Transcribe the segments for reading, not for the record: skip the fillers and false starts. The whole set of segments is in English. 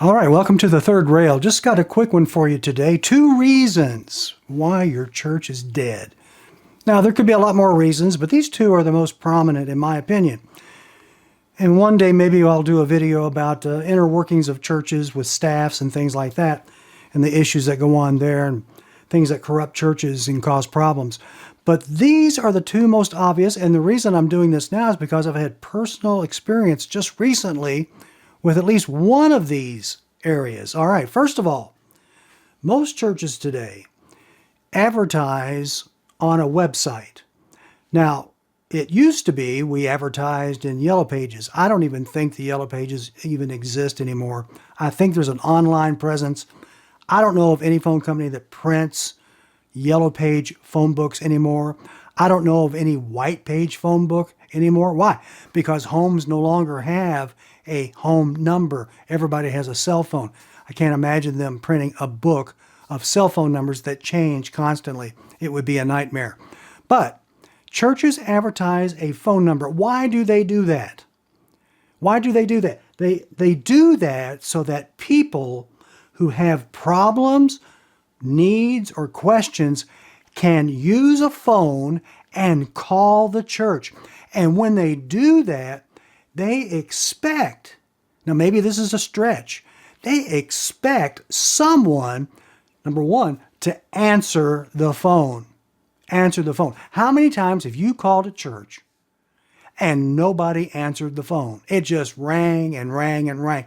All right, welcome to the Third Rail. Just got a quick one for you today. 2 reasons why your church is dead. Now, there could be a lot more reasons, but these 2 are the most prominent in my opinion. And one day maybe I'll do a video about inner workings of churches with staffs and things like that, and the issues that go on there and things that corrupt churches and cause problems. But these are the 2 most obvious, and the reason I'm doing this now is because I've had personal experience just recently with at least one of these areas. All right, first of all, most churches today advertise on a website. Now, it used to be we advertised in Yellow Pages. I don't even think the Yellow Pages even exist anymore. I think there's an online presence. I don't know of any phone company that prints Yellow Page phone books anymore. I don't know of any White Page phone book anymore. Why? Because homes no longer have a home number. Everybody has a cell phone. I can't imagine them printing a book of cell phone numbers that change constantly. It would be a nightmare. But churches advertise a phone number. Why do they do that? Why do they do that? They do that so that people who have problems, needs, or questions can use a phone and call the church. And when they do that, they expect, now maybe this is a stretch, they expect someone, number one, to answer the phone. Answer the phone. How many times have you called a church and nobody answered the phone? It just rang and rang and rang.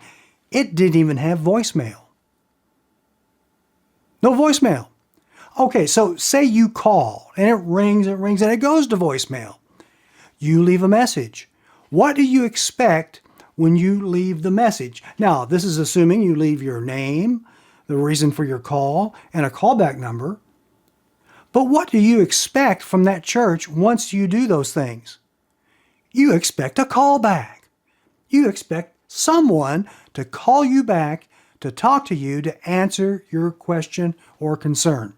It didn't even have voicemail. No voicemail. Okay, so say you call and it rings and it goes to voicemail. You leave a message. What do you expect when you leave the message? Now, this is assuming you leave your name, the reason for your call, and a callback number. But what do you expect from that church once you do those things? You expect a callback. You expect someone to call you back to talk to you to answer your question or concern.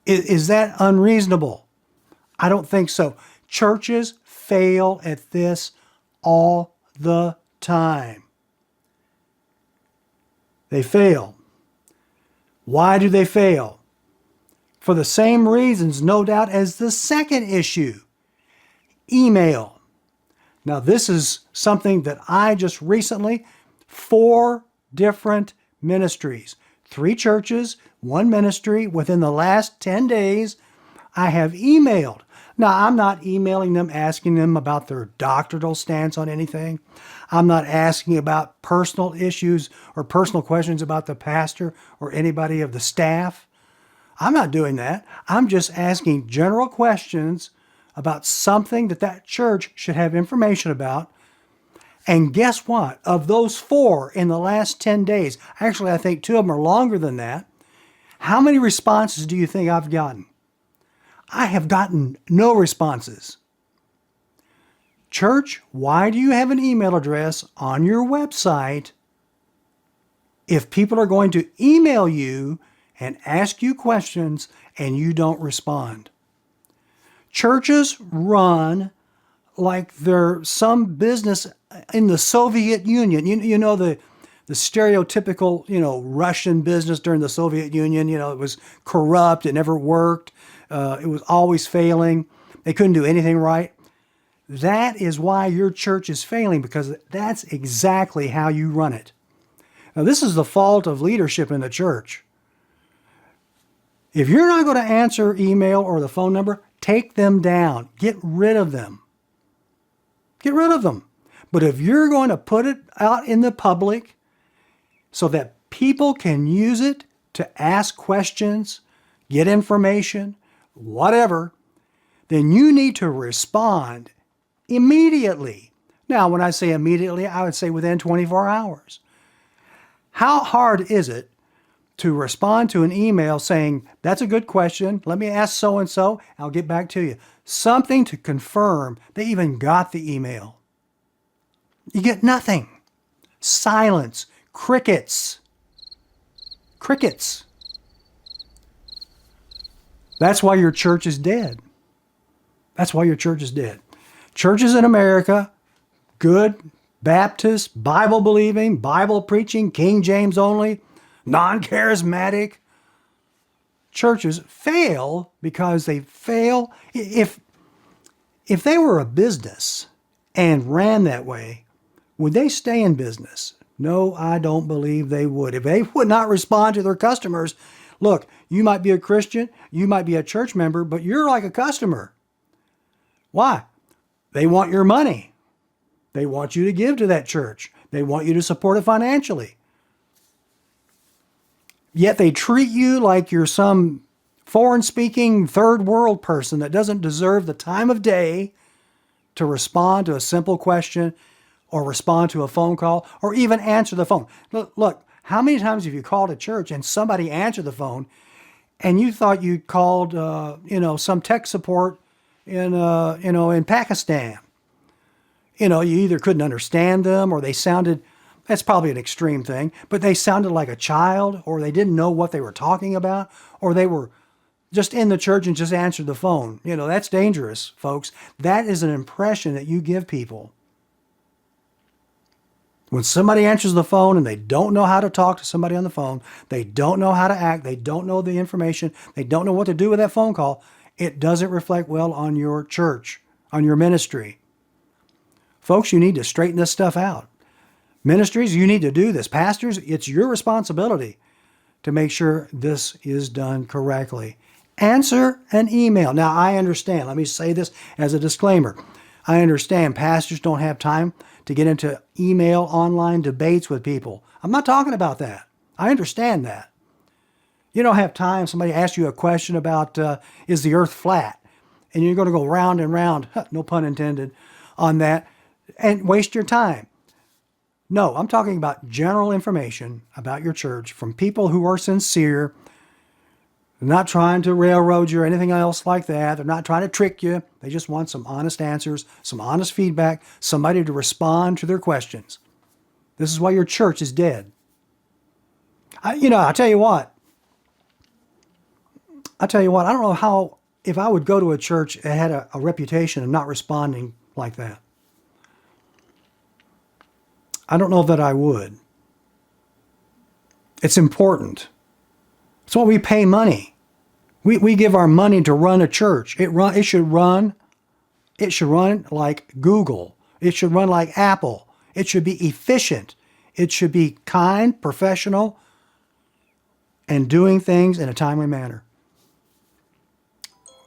Is that unreasonable? I don't think so. Churches fail at this all the time. They fail. Why do they fail? For the same reasons, no doubt, as the second issue, email. Now, this is something that I just recently, 4 different ministries, 3 churches, 1 ministry, within the last 10 days, I have emailed. Now, I'm not emailing them asking them about their doctrinal stance on anything. I'm not asking about personal issues or personal questions about the pastor or anybody of the staff. I'm not doing that. I'm just asking general questions about something that church should have information about. And guess what? Of those 4 in the last 10 days, actually I think 2 of them are longer than that, how many responses do you think I've gotten? I have gotten no responses. Church, why do you have an email address on your website if people are going to email you and ask you questions and you don't respond? Churches run like they're some business in the Soviet Union. You know the stereotypical, Russian business during the Soviet Union. It was corrupt. It never worked. It was always failing. They couldn't do anything right. That is why your church is failing, because that's exactly how you run it. Now, this is the fault of leadership in the church. If you're not going to answer email or the phone number, take them down. Get rid of them. Get rid of them. But if you're going to put it out in the public so that people can use it to ask questions, get information, whatever, then you need to respond immediately. Now, when I say immediately, I would say within 24 hours. How hard is it to respond to an email saying, that's a good question, let me ask so-and-so, I'll get back to you. Something to confirm they even got the email. You get nothing. Silence. Crickets. Crickets. That's why your church is dead. That's why your church is dead. Churches in America, good, Baptist, Bible believing, Bible preaching, King James only, non-charismatic churches fail because they fail. If they were a business and ran that way, would they stay in business? No, I don't believe they would. If they would not respond to their customers, look, you might be a Christian, you might be a church member, but you're like a customer. Why? They want your money. They want you to give to that church. They want you to support it financially. Yet they treat you like you're some foreign-speaking third world person that doesn't deserve the time of day to respond to a simple question or respond to a phone call or even answer the phone. Look, how many times have you called a church and somebody answered the phone and you thought you called, some tech support in Pakistan? You either couldn't understand them or they sounded, that's probably an extreme thing, but they sounded like a child, or they didn't know what they were talking about, or they were just in the church and just answered the phone. That's dangerous, folks. That is an impression that you give people. When somebody answers the phone and they don't know how to talk to somebody on the phone, they don't know how to act, they don't know the information, they don't know what to do with that phone call, it doesn't reflect well on your church, on your ministry. Folks, you need to straighten this stuff out. Ministries, you need to do this. Pastors, it's your responsibility to make sure this is done correctly. Answer an email. Now, I understand. Let me say this as a disclaimer. I understand pastors don't have time to get into email online debates with people. I'm not talking about that. I understand that. You don't have time. Somebody asks you a question about, is the earth flat? And you're going to go round and round, no pun intended, on that and waste your time. No, I'm talking about general information about your church from people who are sincere. They're not trying to railroad you or anything else like that. They're not trying to trick you. They just want some honest answers, some honest feedback, somebody to respond to their questions. This is why your church is dead. I'll tell you what. I don't know how, if I would go to a church that had a reputation of not responding like that. I don't know that I would. It's important. It's why we pay money. We give our money to run a church. It should run like Google. It should run like Apple. It should be efficient. It should be kind, professional, and doing things in a timely manner.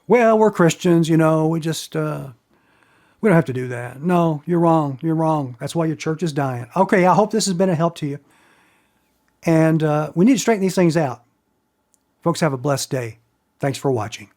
Well, we're Christians, we just, we don't have to do that. No, you're wrong. You're wrong. That's why your church is dying. Okay, I hope this has been a help to you. And we need to straighten these things out. Folks, have a blessed day. Thanks for watching.